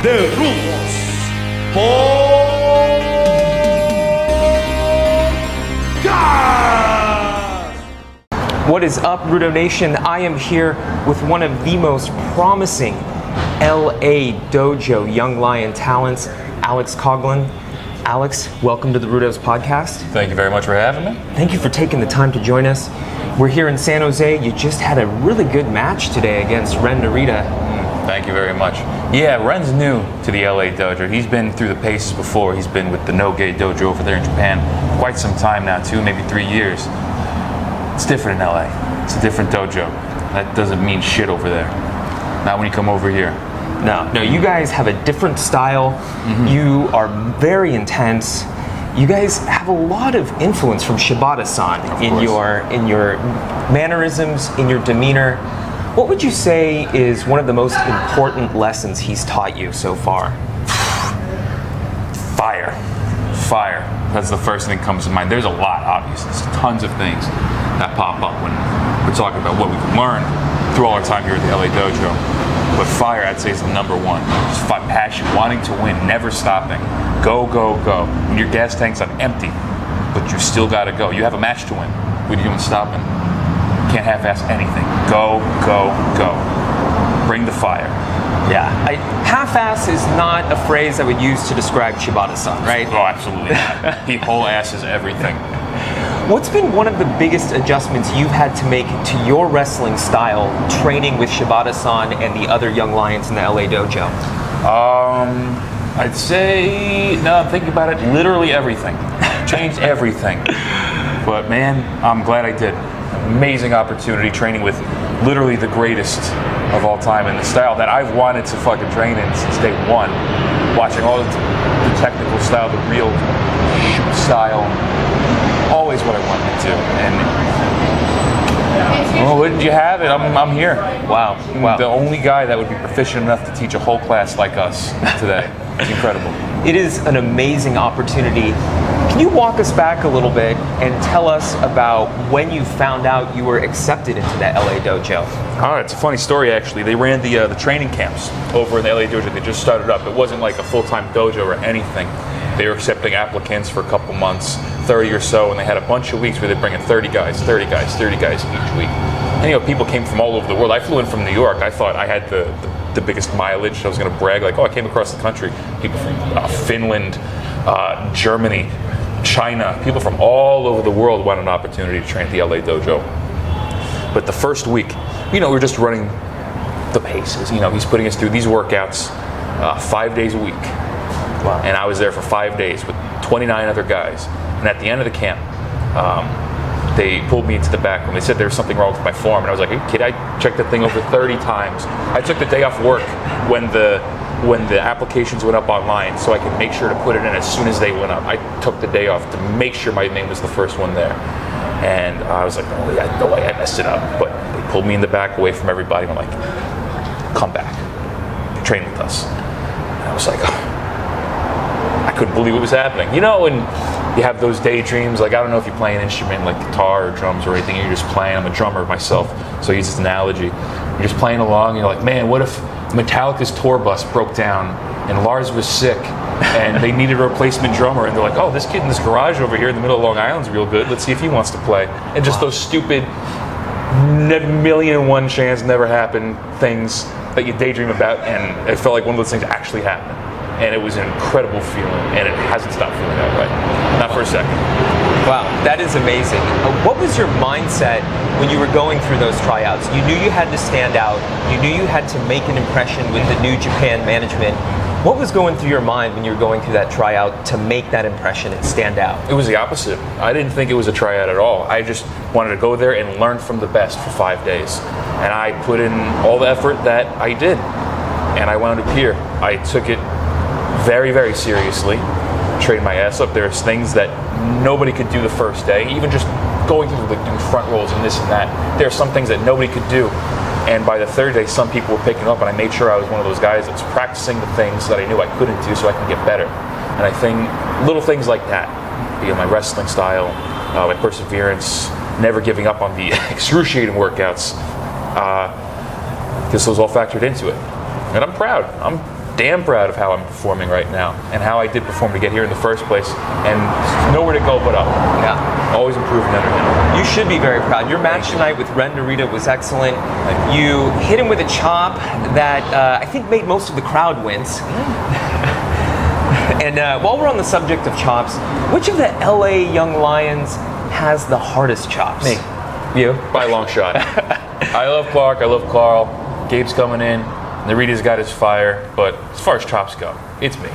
The rules podcast. What is up, Rudo Nation? I am here with one of the most promising LA Dojo young lion talents, Alex Coughlin. Alex, welcome to the Rudo's podcast. Thank you very much for having me. Thank you for taking the time to join us. We're here in San Jose. You just had a really good match today against Ren Narita. Thank you very much. Yeah, Ren's new to the LA Dojo. He's been through the paces before. He's been with the No-Gate Dojo over there in Japan quite some time now, maybe 3 years. It's different in LA. It's a different dojo. That doesn't mean shit over there. Not when you come over here. No, you guys have a different style. You are very intense. You guys have a lot of influence from Shibata-san in your mannerisms, in your demeanor. What would you say is one of the most important lessons he's taught you so far? Fire. That's the first thing that comes to mind. There's a lot, obviously. There's tons of things that pop up when we're talking about what we've learned through all our time here at the LA Dojo. But fire, I'd say, is the number one. Just passion, wanting to win, never stopping. Go. When your gas tank's on empty, but you still gotta go. You have a match to win. What are you doing stopping? Can't half-ass anything. Go. Bring the fire. Yeah, half-ass is not a phrase I would use to describe Shibata-san, right? Oh, absolutely not. He whole ass is everything. What's been one of the biggest adjustments you've had to make to your wrestling style, training with Shibata-san and the other young lions in the LA Dojo? I'd say, now I'm thinking about it, literally everything. Changed everything. But man, I'm glad I did. Amazing opportunity training with literally the greatest of all time in the style that I've wanted to fucking train in since day one. Watching all the technical style, the real shoot style, always what I wanted to do. And well, wouldn't you have it? I'm here. Wow. The only guy that would be proficient enough to teach a whole class like us today. It's incredible. It is an amazing opportunity. Can you walk us back a little bit and tell us about when you found out you were accepted into that LA Dojo? All right, it's a funny story actually. They ran the training camps over in the LA Dojo. They just started up. It wasn't like a full-time dojo or anything. They were accepting applicants for a couple months, 30 or so, and they had a bunch of weeks where they'd bring in 30 guys each week. And people came from all over the world. I flew in from New York. I thought I had the biggest mileage. I was going to brag like, I came across the country. People from Finland, Germany, China, people from all over the world wanted an opportunity to train at the LA Dojo. But the first week, we're just running the paces. He's putting us through these workouts 5 days a week. Wow. And I was there for 5 days with 29 other guys. And at the end of the camp, they pulled me into the back room. They said there was something wrong with my form. And I was like, hey, kid, I checked that thing over 30 times. I took the day off work when the applications went up online so I could make sure to put it in as soon as they went up. I took the day off to make sure my name was the first one there. And I was like, no way I messed it up. But they pulled me in the back away from everybody. And I'm like, come back. Train with us. And I was like, I couldn't believe what was happening. And you have those daydreams. Like, I don't know if you play an instrument like guitar or drums or anything. You're just playing. I'm a drummer myself, so I use this analogy. You're just playing along. And you're like, man, what if Metallica's tour bus broke down and Lars was sick and they needed a replacement drummer, and they're like, this kid in this garage over here in the middle of Long Island's real good. Let's see if he wants to play. And just those stupid million and one chance never happen things that you daydream about, and it felt like one of those things actually happened. And it was an incredible feeling, and it hasn't stopped feeling that way. Not for a second. Wow, that is amazing. What was your mindset when you were going through those tryouts? You knew you had to stand out. You knew you had to make an impression with the New Japan management. What was going through your mind when you were going through that tryout to make that impression and stand out? It was the opposite. I didn't think it was a tryout at all. I just wanted to go there and learn from the best for 5 days. And I put in all the effort that I did. And I wound up here. I took it very, very seriously. Trained my ass up. There's things that nobody could do the first day. Even just going through doing front rolls and this and that. There are some things that nobody could do. And by the third day, some people were picking up, and I made sure I was one of those guys that was practicing the things that I knew I couldn't do so I can get better. And I think little things like that, my wrestling style, my perseverance, never giving up on the excruciating workouts, because those all factored into it. And I'm proud. damn proud of how I'm performing right now and how I did perform to get here in the first place, and nowhere to go but up. Yeah. Always improving under him. You should be very proud. Your match tonight with Ren Narita was excellent. You hit him with a chop that I think made most of the crowd wince. And while we're on the subject of chops, which of the LA Young Lions has the hardest chops? Me. You? By a long shot. I love Clark, I love Carl. Gabe's coming in. Narita's got his fire, but as far as chops go, it's me.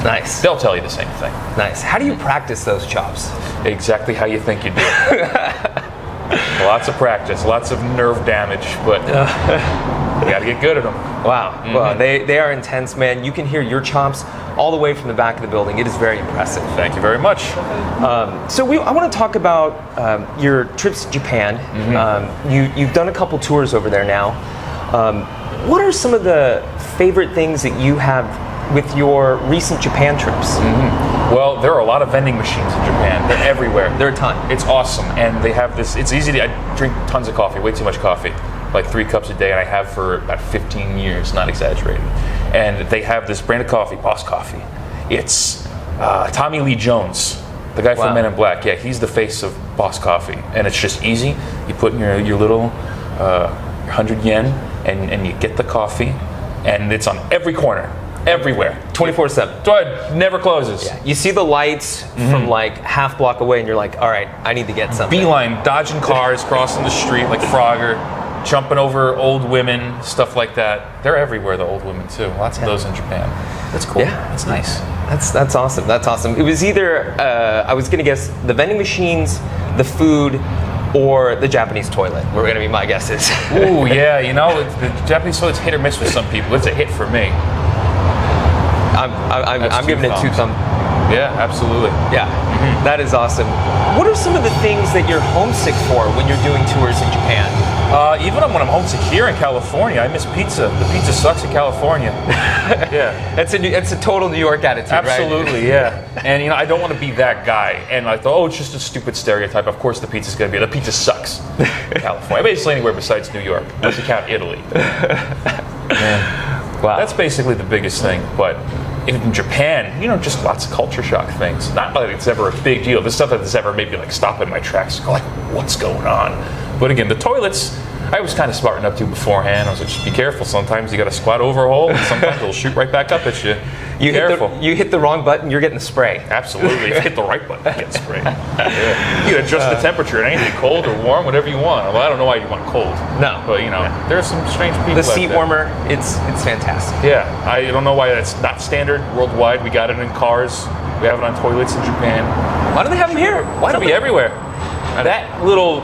Nice. They'll tell you the same thing. Nice. How do you practice those chops? Exactly how you think you do. Lots of practice, lots of nerve damage, but you got to get good at them. Wow. Well, they are intense, man. You can hear your chops all the way from the back of the building. It is very impressive. Thank you very much. So I want to talk about your trips to Japan. You've done a couple tours over there now. What are some of the favorite things that you have with your recent Japan trips? Well, there are a lot of vending machines in Japan. They're everywhere. There are a ton. It's awesome, and they have this. It's easy to. I drink tons of coffee, way too much coffee, like 3 cups a day, and I have for about 15 years, not exaggerating. And they have this brand of coffee, Boss Coffee. It's Tommy Lee Jones, the guy from Men in Black. Yeah, he's the face of Boss Coffee, and it's just easy. You put in your little 100 yen, and you get the coffee, and it's on every corner. Everywhere. 24/7. Never closes. Yeah. You see the lights from like half block away and you're like, all right, I need to get something. Beeline, dodging cars, crossing the street like Frogger, jumping over old women, stuff like that. They're everywhere, the old women too. Lots of those in Japan. That's cool. Yeah. That's nice. That's awesome. That's awesome. It was either, I was going to guess, the vending machines, the food, or the Japanese toilet were going to be my guesses. Ooh, yeah, the Japanese toilet's hit or miss with some people. It's a hit for me. I'm giving it 2 thumbs. Yeah, absolutely. Yeah, that is awesome. What are some of the things that you're homesick for when you're doing tours in Japan? Even when I'm homesick here in California, I miss pizza. The pizza sucks in California. Yeah. It's a total New York attitude, Absolutely, right? yeah. And I don't want to be that guy. And I thought, it's just a stupid stereotype. Of course the pizza's going to be, the pizza sucks in California. Basically anywhere besides New York, unless you count Italy. Wow. That's basically the biggest thing. But in Japan, just lots of culture shock things. Not like it's ever a big deal. There's stuff that's ever made me like stop in my tracks, go like, what's going on? But again, the toilets, I was kind of smarting up to beforehand. I was like, just be careful. Sometimes you got to squat over a hole, and sometimes it'll shoot right back up at you. You hit the wrong button, you're getting the spray. Absolutely. If you hit the right button, you get sprayed. Yeah. You can adjust the temperature and anything, cold or warm, whatever you want. Well, I don't know why you want cold. No. But, there are some strange people The out seat there. warmer, it's fantastic. Yeah. I don't know why that's not standard worldwide. We got it in cars. We have it on toilets in Japan. Why do they have them here? Why It should don't be everywhere. That little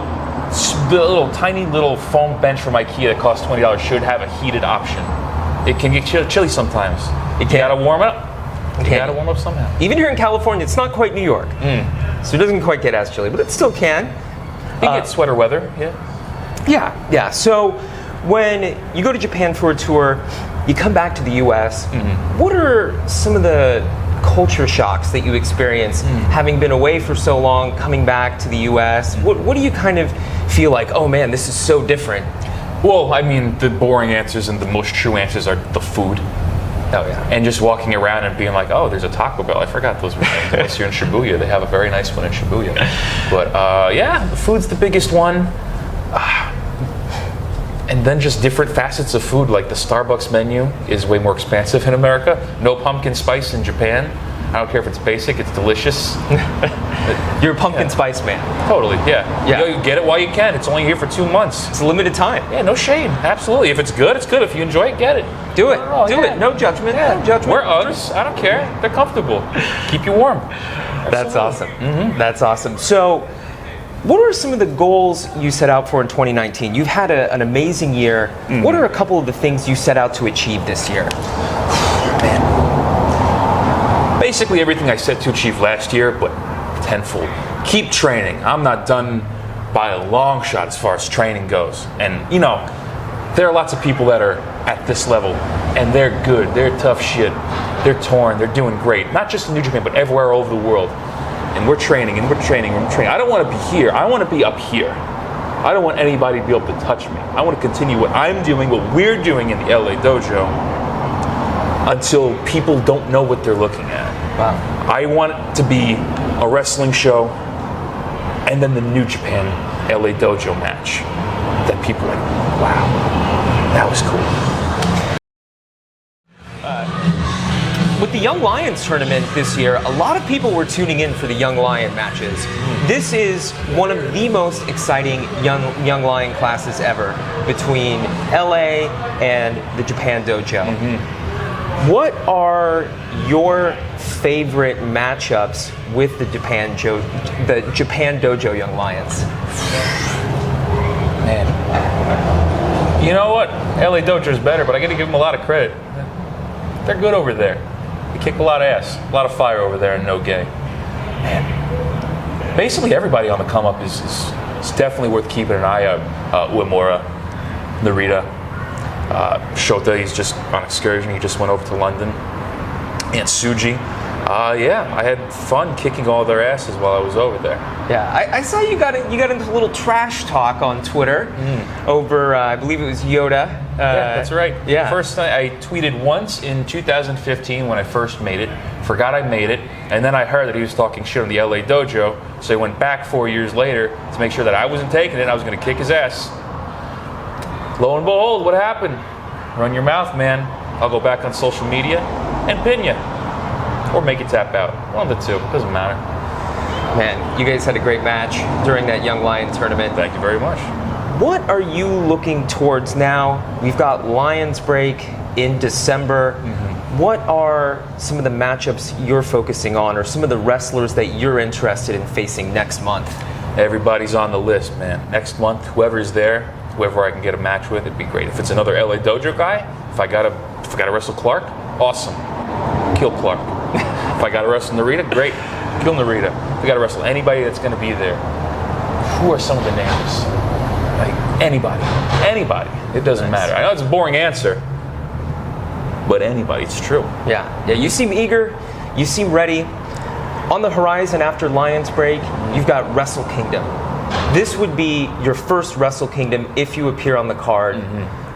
tiny little foam bench from IKEA that costs $20 should have a heated option. It can get chilly sometimes. You gotta warm up. You gotta warm up somehow. Even here in California, it's not quite New York, so it doesn't quite get as chilly, but it still can. You get sweater weather, yeah. Yeah. So when you go to Japan for a tour, you come back to the U.S. What are some of the culture shocks that you experience having been away for so long, coming back to the U.S.? What do you kind of feel like, oh man, this is so different? Well, I mean, the boring answers and the most true answers are the food. Oh yeah. And just walking around and being like, oh, there's a Taco Bell. I forgot those were names. Unless you're in Shibuya, they have a very nice one in Shibuya. But the food's the biggest one. And then just different facets of food, like the Starbucks menu is way more expansive in America. No pumpkin spice in Japan. I don't care if it's basic, it's delicious. You're a pumpkin spice man. Totally, yeah. You get it while you can. It's only here for 2 months. It's a limited time. Yeah, no shade. Absolutely. If it's good, it's good. If you enjoy it, get it. Do it. Do it. No judgment. Yeah. No judgment. Wear Uggs. I don't care. They're comfortable. Keep you warm. That's awesome. That's awesome. So, what are some of the goals you set out for in 2019? You've had an amazing year. What are a couple of the things you set out to achieve this year? Basically everything I set to achieve last year, but tenfold. Keep training. I'm not done by a long shot as far as training goes. And, there are lots of people that are at this level, and they're good. They're tough shit. They're torn. They're doing great. Not just in New Japan, but everywhere all over the world. And we're training, and we're training, and we're training. I don't want to be here. I want to be up here. I don't want anybody to be able to touch me. I want to continue what I'm doing, what we're doing in the LA Dojo. until people don't know what they're looking at. Wow. I want it to be a wrestling show and then the New Japan LA Dojo match that people are like, wow, that was cool. With the Young Lions tournament this year, a lot of people were tuning in for the Young Lion matches. This is one of the most exciting Young Lion classes ever between LA and the Japan Dojo. What are your favorite matchups with the Japan Dojo Young Lions? Man, you know what? LA Dojo is better, but I got to give them a lot of credit. They're good over there. They kick a lot of ass, a lot of fire over there in No-Gay. Man, basically everybody on the come up is definitely worth keeping an eye out. Uemura, Narita, Shota, he's just on excursion. He just went over to London. And Tsuji. Yeah, I had fun kicking all their asses while I was over there. Yeah, I saw you got into a little trash talk on Twitter over, I believe it was Yoda. Yeah, that's right. Yeah. First time I tweeted once in 2015 when I first made it, forgot I made it, and then I heard that he was talking shit on the LA Dojo, so I went back 4 years later to make sure that I wasn't taking it, I was going to kick his ass. Lo and behold, what happened? Run your mouth, man. I'll go back on social media and pin you. Or make it tap out. One of the two. Doesn't matter. Man, you guys had a great match during that Young Lion tournament. Thank you very much. What are you looking towards now? We've got Lions Break in December. What are some of the matchups you're focusing on, or some of the wrestlers that you're interested in facing next month? Everybody's on the list, man. Next month, whoever's there, whoever I can get a match with, it'd be great. If it's another LA Dojo guy, if I gotta wrestle Clark, awesome. Kill Clark. If I gotta wrestle Narita, great. Kill Narita. If I gotta wrestle anybody that's gonna be there, who are some of the names? Like anybody. It doesn't matter. I know it's a boring answer, but anybody. It's true. Yeah. You seem eager. You seem ready. On the horizon after Lions Break, you've got Wrestle Kingdom. This would be your first Wrestle Kingdom if you appear on the card.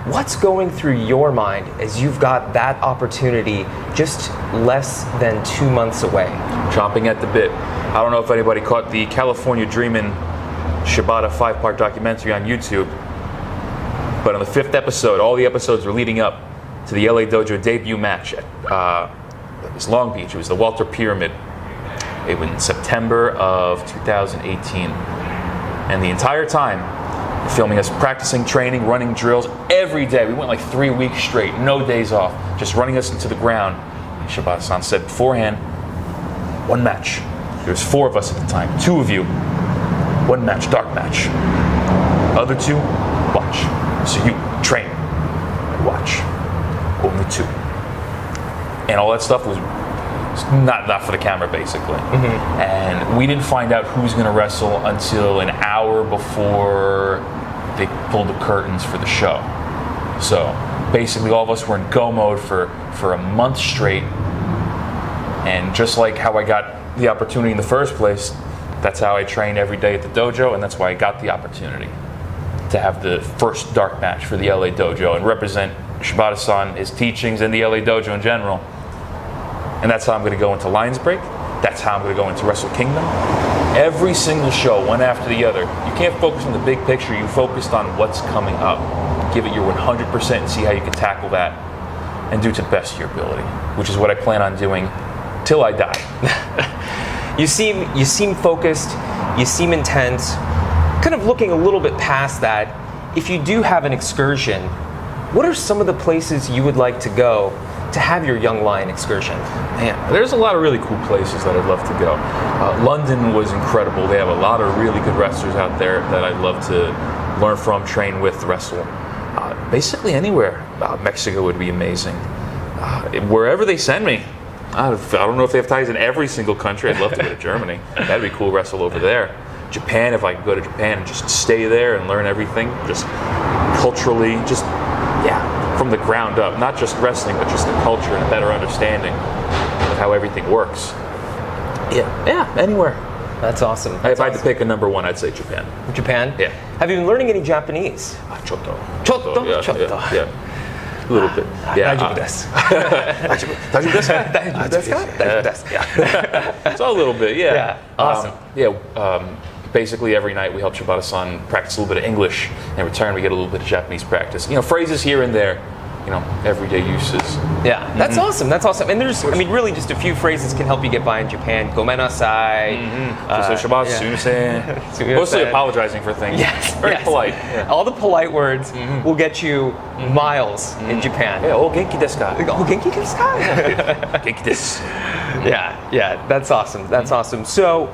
What's going through your mind as you've got that opportunity just less than 2 months away? Chomping at the bit. I don't know if anybody caught the California Dreamin' Shibata 5-part documentary on YouTube, but on the 5th episode, all the episodes were leading up to the LA Dojo debut match at it was Long Beach. It was the Walter Pyramid. It was in September of 2018. And the entire time, filming us practicing, training, running drills every day. We went like 3 weeks straight, no days off, just running us into the ground. Shibata-san said beforehand, one match. There was 4 of us at the time, 2 of you, one match, dark match. Other 2, watch. So you train, watch. Only 2. And all that stuff was not for the camera, basically. And we didn't find out who was going to wrestle until an hour before they pulled the curtains for the show. So basically all of us were in go mode for a month straight. And just like how I got the opportunity in the first place, that's how I trained every day at the dojo, and that's why I got the opportunity to have the first dark match for the LA Dojo and represent Shibata-san, his teachings, and the LA Dojo in general. And that's how I'm going to go into Lions Break. That's how I'm going to go into Wrestle Kingdom. Every single show, one after the other. You can't focus on the big picture. You focused on what's coming up. Give it your 100% and see how you can tackle that and do to the best of your ability, which is what I plan on doing till I die. You seem focused. You seem intense. Kind of looking a little bit past that, if you do have an excursion, what are some of the places you would like to go to have your Young Lion excursion? Man, there's a lot of really cool places that I'd love to go. London was incredible. They have a lot of really good wrestlers out there that I'd love to learn from, train with, wrestle. Basically anywhere. Mexico would be amazing. Wherever they send me. I don't know if they have ties in every single country. I'd love to go to Germany. That'd be cool, wrestle over there. Japan, if I could go to Japan and just stay there and learn everything, just culturally, from the ground up. Not just wrestling, but just the culture and a better understanding of how everything works. Yeah, anywhere. That's awesome. If I had to pick a number 1, I'd say Japan. Japan? Yeah. Have you been learning any Japanese? Choto. Choto? Yeah, Choto. yeah. A little bit. Yeah. So a little bit, yeah. Yeah, awesome. Basically every night we help Shibata-san practice a little bit of English. In return, we get a little bit of Japanese practice. Phrases here and there. Everyday uses. Yeah, that's awesome. That's awesome. And there's, really just a few phrases can help you get by in Japan. Gomenasai. Mostly apologizing for things. Yes. Very polite. Yeah. All the polite words will get you miles in Japan. Yeah, genki desu ka? Genki desu ka? Genki desu. Yeah, that's awesome. That's awesome. So,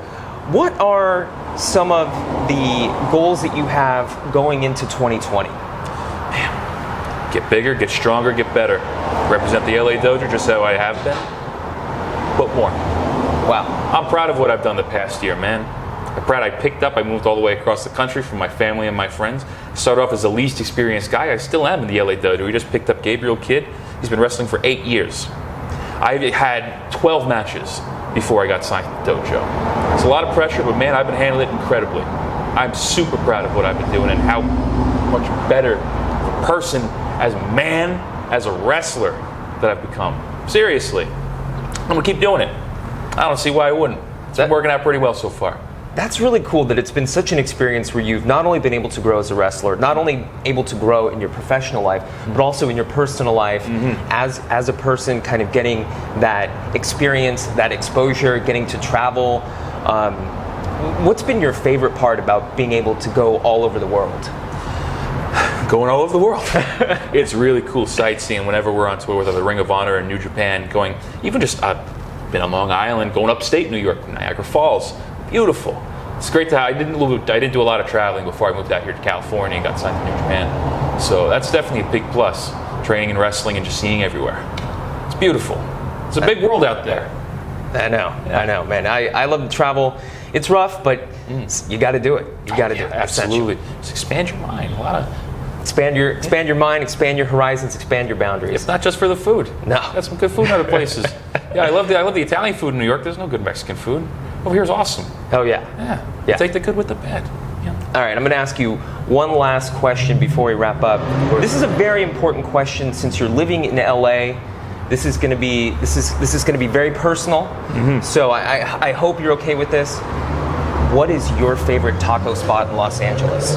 what are some of the goals that you have going into 2020? Get bigger, get stronger, get better. Represent the LA Dojo just how I have been, but more. Wow. I'm proud of what I've done the past year, man. I'm proud I moved all the way across the country from my family and my friends. Started off as the least experienced guy. I still am in the LA Dojo. We just picked up Gabriel Kidd. He's been wrestling for 8 years. I had 12 matches before I got signed to the dojo. It's a lot of pressure, but man, I've been handling it incredibly. I'm super proud of what I've been doing and how much better of a person, as a man, as a wrestler that I've become. Seriously. I'm gonna keep doing it. I don't see why I wouldn't. It's been working out pretty well so far. That's really cool that it's been such an experience where you've not only been able to grow as a wrestler, not only able to grow in your professional life, but also in your personal life as a person, kind of getting that experience, that exposure, getting to travel. What's been your favorite part about being able to go all over the world? Going all over the world. It's really cool sightseeing whenever we're on tour with the Ring of Honor in New Japan, going, even just, I've been on Long Island, going upstate New York, Niagara Falls. Beautiful. It's great to have. I didn't do a lot of traveling before I moved out here to California and got signed to New Japan. So that's definitely a big plus. Training and wrestling and just seeing everywhere. It's beautiful. It's a big world out there. I know, man. I love to travel. It's rough, but you got to do it. You got to do it. Absolutely. Just expand your mind. Expand your mind, expand your horizons, expand your boundaries. It's not just for the food. No. Got some good food in other places. Yeah, I love the Italian food in New York. There's no good Mexican food. Over here is awesome. Oh yeah. Yeah. Take the good with the bad. Yeah. All right, I'm going to ask you one last question before we wrap up. This is a very important question since you're living in LA. This is going to be very personal. So I hope you're okay with this. What is your favorite taco spot in Los Angeles?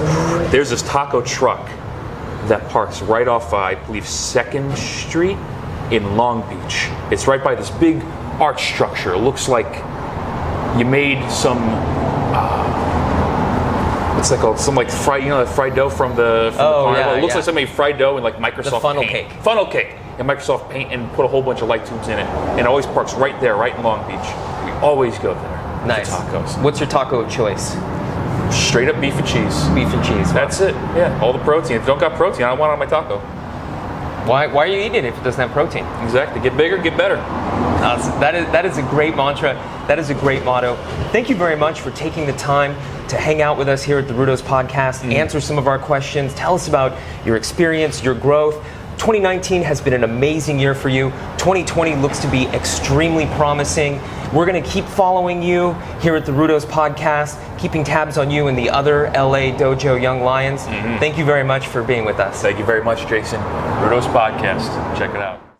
There's this taco truck that parks right off, I believe, 2nd Street in Long Beach. It's right by this big arch structure. It looks like you made some, what's that called? Some fried, the fried dough from the carnival. Yeah, it looks like somebody made fried dough in Microsoft the funnel Paint. cake. Funnel cake in Microsoft Paint and put a whole bunch of light tubes in it. And it always parks right there, right in Long Beach. We always go there. Nice. For tacos. What's your taco of choice? Straight up beef and cheese. Beef and cheese. That's it. Yeah, all the protein. If you don't got protein, I don't want it on my taco. Why are you eating it if it doesn't have protein? Exactly. Get bigger, get better. That is a great mantra. That is a great motto. Thank you very much for taking the time to hang out with us here at the Rudos Podcast, answer some of our questions, tell us about your experience, your growth. 2019 has been an amazing year for you. 2020 looks to be extremely promising. We're going to keep following you here at the Rudos Podcast, keeping tabs on you and the other LA Dojo Young Lions. Thank you very much for being with us. Thank you very much, Jason. Rudos Podcast. Check it out.